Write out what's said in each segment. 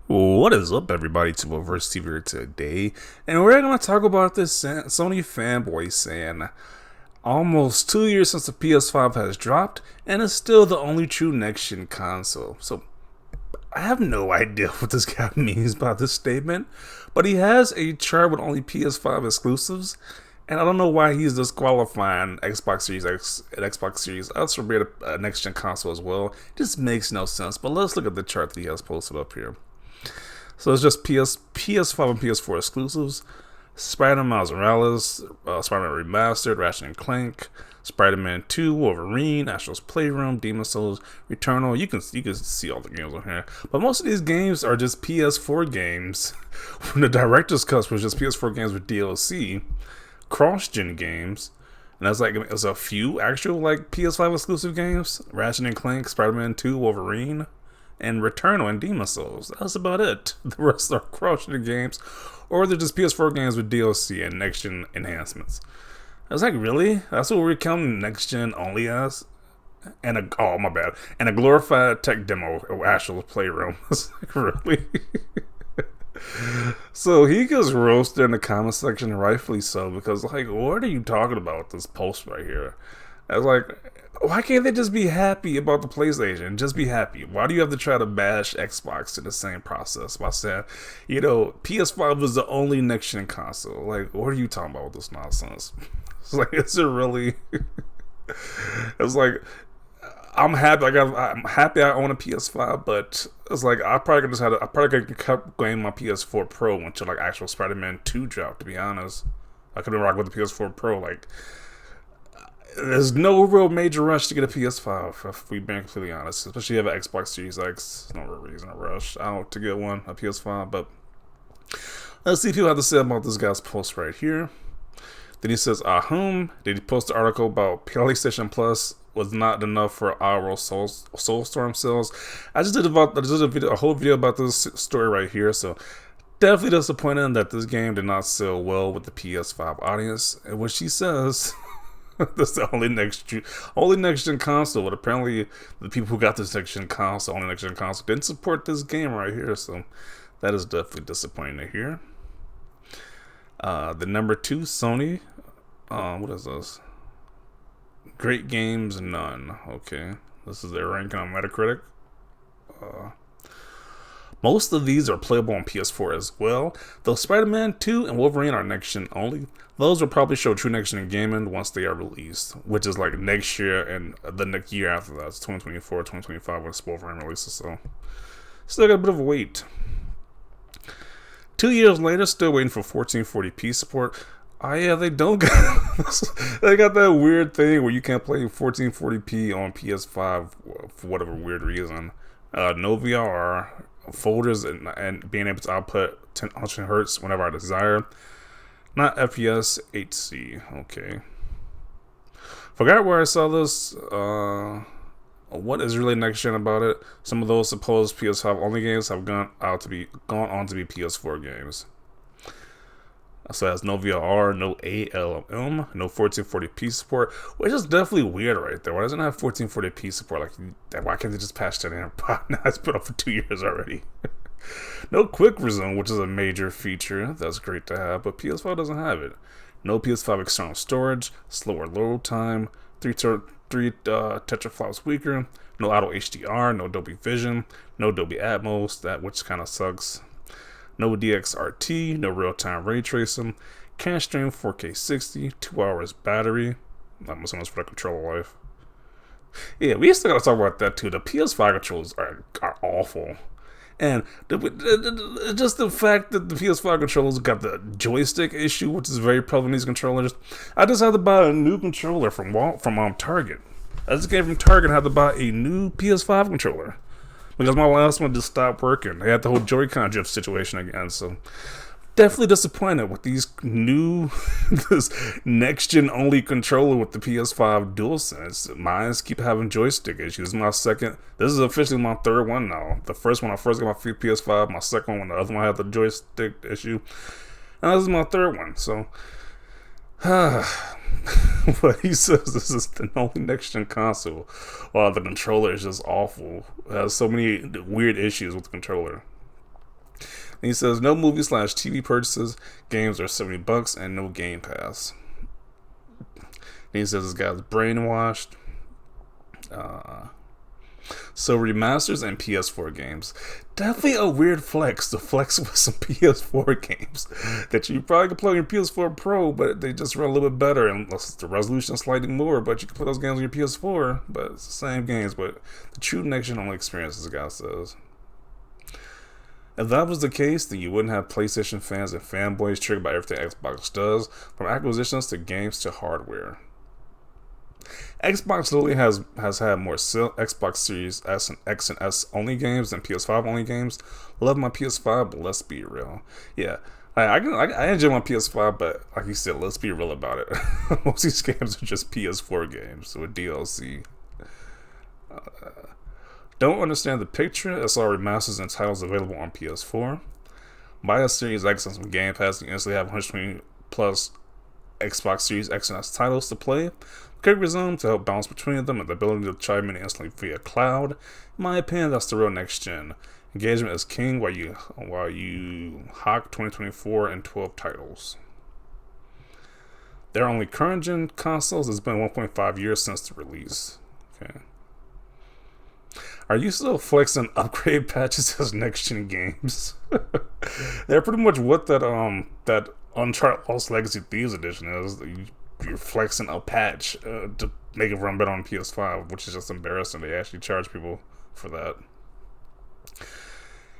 What is up, everybody? To Reverse TV here today, and we're going to talk about this Sony fanboy saying almost 2 years since the PS5 has dropped, and it's still the only true next-gen console. So, I have no idea what this guy means by this statement, but he has a chart with only PS5 exclusives, and I don't know why he's disqualifying Xbox Series X and Xbox Series S from being a next-gen console as well. It just makes no sense, but let's look at the chart that he has posted up here. So it's just PS5 and PS4 exclusives. Spider-Man Miles Morales, Spider-Man Remastered, Ratchet and Clank, Spider-Man 2, Wolverine, Astro's Playroom, Demon Souls, Returnal. You can see all the games on here. But most of these games are just PS4 games. When the director's cut was just PS4 games with DLC, cross-gen games. And that's like, there's a few actual like PS5 exclusive games. Ratchet and Clank, Spider-Man 2, Wolverine, and Returnal and Demon Souls. That's about it. The rest are cross-gen games, or they're just PS4 games with DLC and next-gen enhancements. I was like, really? That's what we're counting next-gen only as? And a glorified tech demo of Astro's Playroom. It's like, really? So he gets roasted in the comment section, rightfully so, because like, what are you talking about with this post right here? I was like, why can't they just be happy about the PlayStation? Just be happy. Why do you have to try to bash Xbox in the same process by saying, PS5 is the only next-gen console? Like, what are you talking about with this nonsense? It's like, is it really? It's like, I'm happy. I'm happy I own a PS5, but it's like I probably could have kept playing my PS4 Pro until like actual Spider-Man 2 dropped. To be honest, I couldn't rock with the PS4 Pro. Like, there's no real major rush to get a PS5, if we're being completely honest. Especially if you have an Xbox Series X. No real reason to rush out to get a PS5. But let's see what people have to say about this guy's post right here. Then he says, Did he post the article about PlayStation Plus was not enough for our Soulstorm sales? I just did a whole video about this story right here. So definitely disappointed that this game did not sell well with the PS5 audience. And what she says... That's the only next gen console. But apparently, the people who got this next gen console, didn't support this game right here. So that is definitely disappointing to hear. The number 2, Sony. What is this? Great games, none. Okay, this is their ranking on Metacritic. Most of these are playable on PS4 as well, though Spider-Man 2 and Wolverine are next-gen only. Those will probably show true next-gen gaming once they are released, which is like next year and the next year after that. It's 2024, 2025 when Wolverine releases, so still got a bit of a wait. 2 years later, still waiting for 1440p support. Yeah, they don't they got that weird thing where you can't play 1440p on PS5 for whatever weird reason. No VR, folders, and being able to output 1000 hertz whenever I desire. Not FPS, HC. Okay. Forgot where I saw this. What is really next gen about it? Some of those supposed PS5 only games have gone on to be PS4 games. So it has no VR, no ALM, no 1440p support, which is definitely weird right there. Why doesn't it have 1440p support? Like, why can't they just patch that in? Now it's been up for 2 years already. No quick resume, which is a major feature. That's great to have, but PS5 doesn't have it. No PS5 external storage, slower load time, 3 teraflops weaker, no auto HDR, no Dolby Vision, no Dolby Atmos, which kind of sucks. No DXRT, no real-time ray tracing, can't stream 4K 60, 2 hours battery. I'm assuming that's for the controller life. Yeah, we still gotta talk about that too. The PS5 controllers are awful. And just the fact that the PS5 controllers got the joystick issue, which is very prevalent in these controllers. I just had to buy a new controller from Target. I just came from Target and had to buy a new PS5 controller, because my last one just stopped working. They had the whole Joy-Con drift situation again, so definitely disappointed with this next-gen only controller with the PS5 DualSense. Mine keep having joystick issues. This is officially my third one now. The first one, I first got my PS5. My second one, when the other one had the joystick issue. And this is my third one, so... But he says this is the only next-gen console, while the controller is just awful. It has so many weird issues with the controller. And he says no movie/TV purchases, games are $70, and no Game Pass. And he says this guy's brainwashed. So remasters and PS4 games. Definitely a weird flex to flex with some PS4 games that you probably could play on your PS4 Pro, but they just run a little bit better and the resolution is slightly more, but you can play those games on your PS4, but it's the same games, but the true next-gen only experience, as the guy says. If that was the case, then you wouldn't have PlayStation fans and fanboys triggered by everything Xbox does, from acquisitions to games to hardware. Xbox literally has had more Xbox Series S and X and S only games than PS5 only games. Love my PS5, but let's be real. Yeah, I enjoy my PS5, but like you said, let's be real about it. Most of these games are just PS4 games with DLC. Don't understand the picture. I saw remasters and titles available on PS4. Buy a Series X and some Game Pass, and you instantly have 120 plus Xbox Series X and S titles to play. Quick resume to help balance between them and the ability to chime in instantly via cloud. In my opinion, that's the real next gen. Engagement is king while you hawk 2024 and 12 titles. Their only current gen consoles. It's been 1.5 years since the release. Okay. Are you still flexing upgrade patches as next gen games? They're pretty much what that Uncharted Lost Legacy Thieves edition is. You're flexing a patch to make it run better on PS5, which is just embarrassing. They actually charge people for that.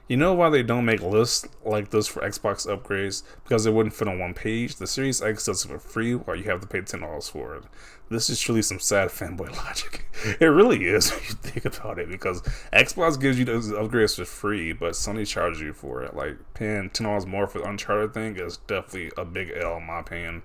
You know why they don't make lists like this for Xbox upgrades? Because it wouldn't fit on one page. The Series X does it for free, while you have to pay $10 for it. This is truly some sad fanboy logic. It really is when you think about it, because Xbox gives you those upgrades for free, but Sony charges you for it. Like, paying $10 more for the Uncharted thing is definitely a big L in my opinion.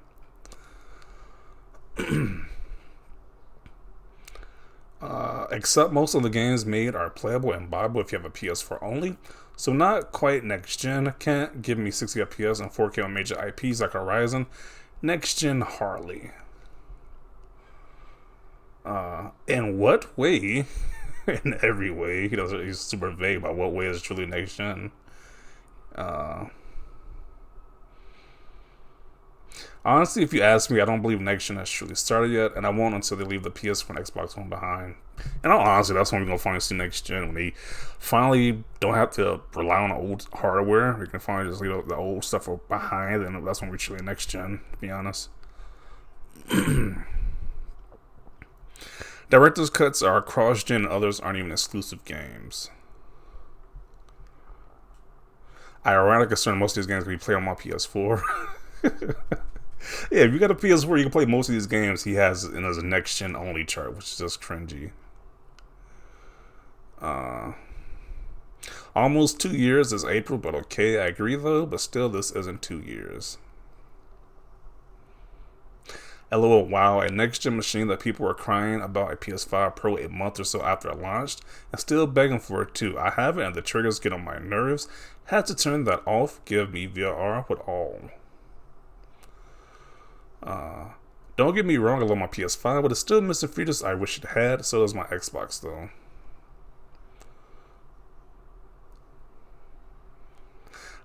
Except most of the games made are playable and buyable if you have a PS4 only, so not quite next gen. Can't give me 60 FPS and 4K on major IPs like Horizon. Next gen hardly. In what way? In every way. He's super vague about what way is truly next gen. Honestly, if you ask me, I don't believe next gen has truly started yet, and I won't until they leave the PS4 and Xbox One behind. And honestly, that's when we're gonna finally see next gen, when they finally don't have to rely on old hardware. We can finally just leave the old stuff behind, and that's when we're truly next gen, to be honest. Director's cuts are cross-gen, and others aren't even exclusive games. Ironic, considering most of these games can be played on my PS4. Yeah, if you got a PS4, you can play most of these games he has in his next gen only chart, which is just cringy. Almost 2 years is April, but okay, I agree though, but still this isn't 2 years. LOL, wow, a next gen machine that people were crying about a PS5 Pro a month or so after it launched, and still begging for it too. I have it and the triggers get on my nerves. Had to turn that off. Give me VR with all. Don't get me wrong, I love my PS5, but it's still missing features I wish it had. So does my Xbox though.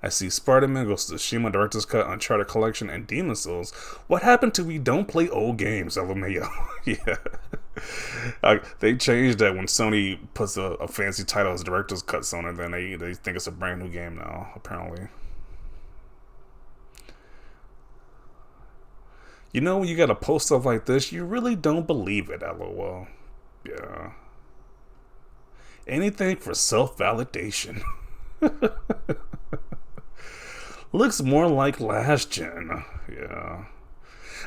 I see SpiderMan, Ghost of Tsushima, Director's Cut, Uncharted Collection, and Demon's Souls. What happened to we don't play old games, LMAO? Yeah. They changed that when Sony puts a fancy title as Director's Cut on it, then they think it's a brand new game now, apparently. You know, when you gotta post stuff like this, you really don't believe it, LOL. Yeah. Anything for self-validation. Looks more like last gen. Yeah.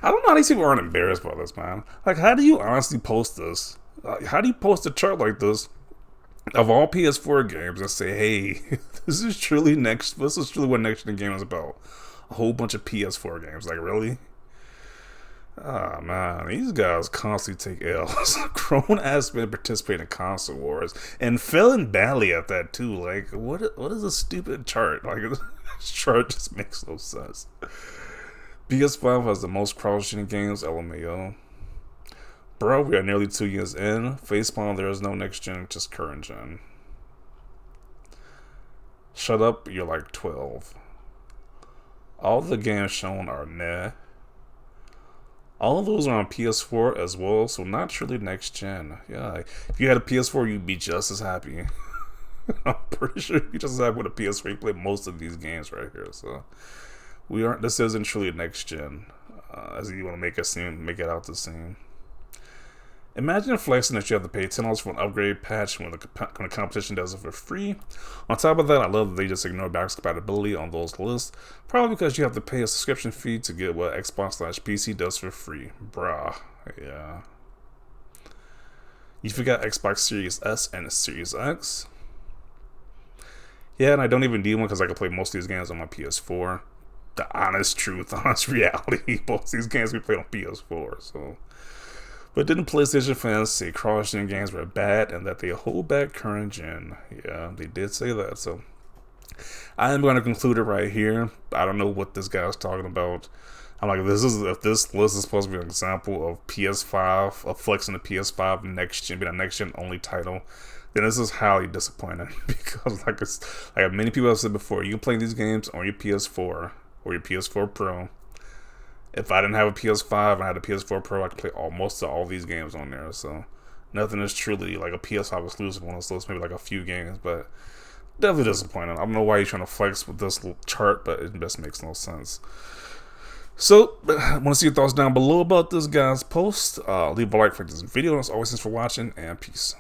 I don't know how these people aren't embarrassed by this, man. Like, how do you honestly post this? How do you post a chart like this of all PS4 games and say, hey, this is truly what next gen game is about? A whole bunch of PS4 games. Like, really? Ah, oh, man, these guys constantly take L's. Grown ass men participate in console wars and failing badly at that too. Like, what is a stupid chart? Like, this chart just makes no sense. PS5 has the most cross-gen games, LMAO. Bro, we are nearly 2 years in. Facepalm, there is no next gen, just current gen. Shut up, you're like 12. All the games shown are nah. All of those are on PS4 as well, so not truly next gen. Yeah, if you had a PS4, you'd be just as happy. I'm pretty sure you'd be just as happy with a PS4. You play most of these games right here, so we aren't. This isn't truly next gen, as you want to make it out to seem. Imagine flexing that you have to pay $10 for an upgrade patch when the competition does it for free. On top of that, I love that they just ignore backwards compatibility on those lists, probably because you have to pay a subscription fee to get what Xbox/PC does for free. Bruh, yeah. You forgot Xbox Series S and Series X? Yeah, and I don't even need one because I can play most of these games on my PS4. The honest truth, honest reality, most of these games we play on PS4, so... But didn't PlayStation fans say cross-gen games were bad and that they hold back current gen? Yeah, they did say that. So I am going to conclude it right here. I don't know what this guy's talking about. I'm like, if this list is supposed to be an example of PS5, of flexing the PS5 next gen, being a next gen only title, then this is highly disappointing because, like many people have said before, you can play these games on your PS4 or your PS4 Pro. If I didn't have a PS5 and I had a PS4 Pro, I could play most of all these games on there. So nothing is truly like a PS5 exclusive on this list. Maybe like a few games, but definitely disappointing. I don't know why you're trying to flex with this chart, but it just makes no sense. So I want to see your thoughts down below about this guy's post. Leave a like for this video. As always, thanks for watching, and peace.